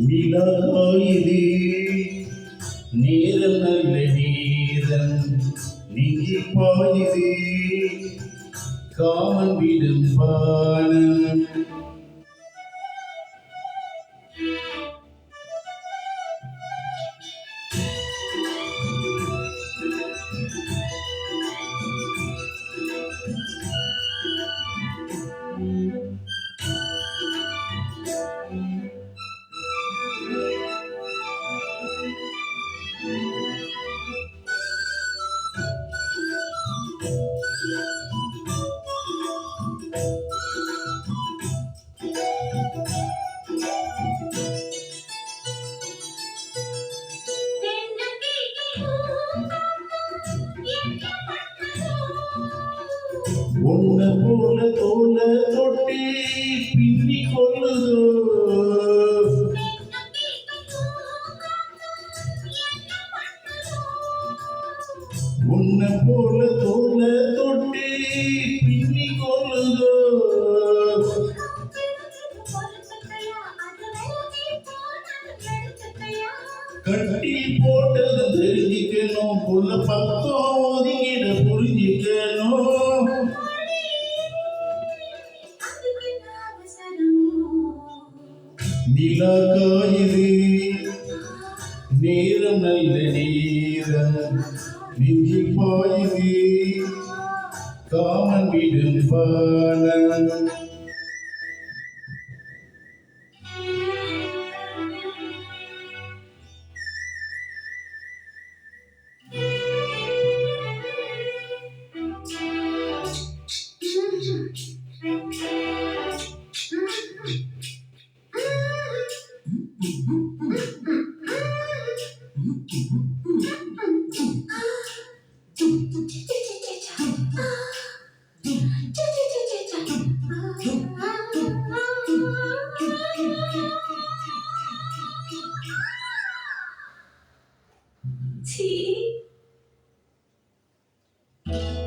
நிலாயிலே நேரம் நல்ல நேரம் நீங்கி பாயுதே காமன் விடும் பானம் உன்னை போல தோல தொட்டி பின்னி கொள்ளுதோ உன்னை போல தோல தொட்டி பின்னி கொள்ளுதோ கட்டி போட்டது தெரிஞ்சிக்கணும் புள்ள பக்கம் ஒதுங்கிட புரிஞ்சிக்கணும் நிலா காயுது நேரம் நல்ல நேரம் நெஞ்சி பாயுது காமன் விடும் பானம்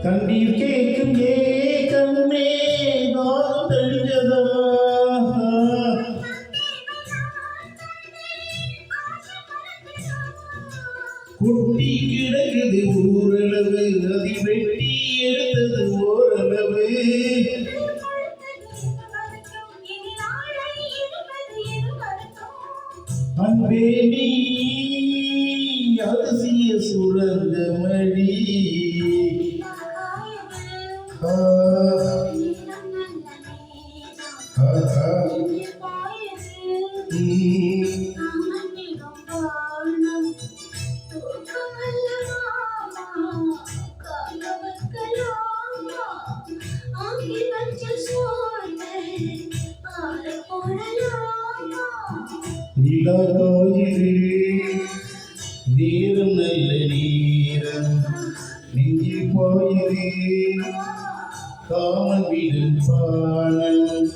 கண்ணீர் கேட்கும் ஏக்கமே நான் தெரிஞ்சதா குட்டி கிடக்குது ஊரளவு அதை வெட்டி எடுத்தது ஓரளவு அன்பே நீ அதிசய சுரங்கமடி நிலாயிலே நேரம் நல்ல நேரம் நெஞ்சி பாயுதே காமன் விடும் பானம்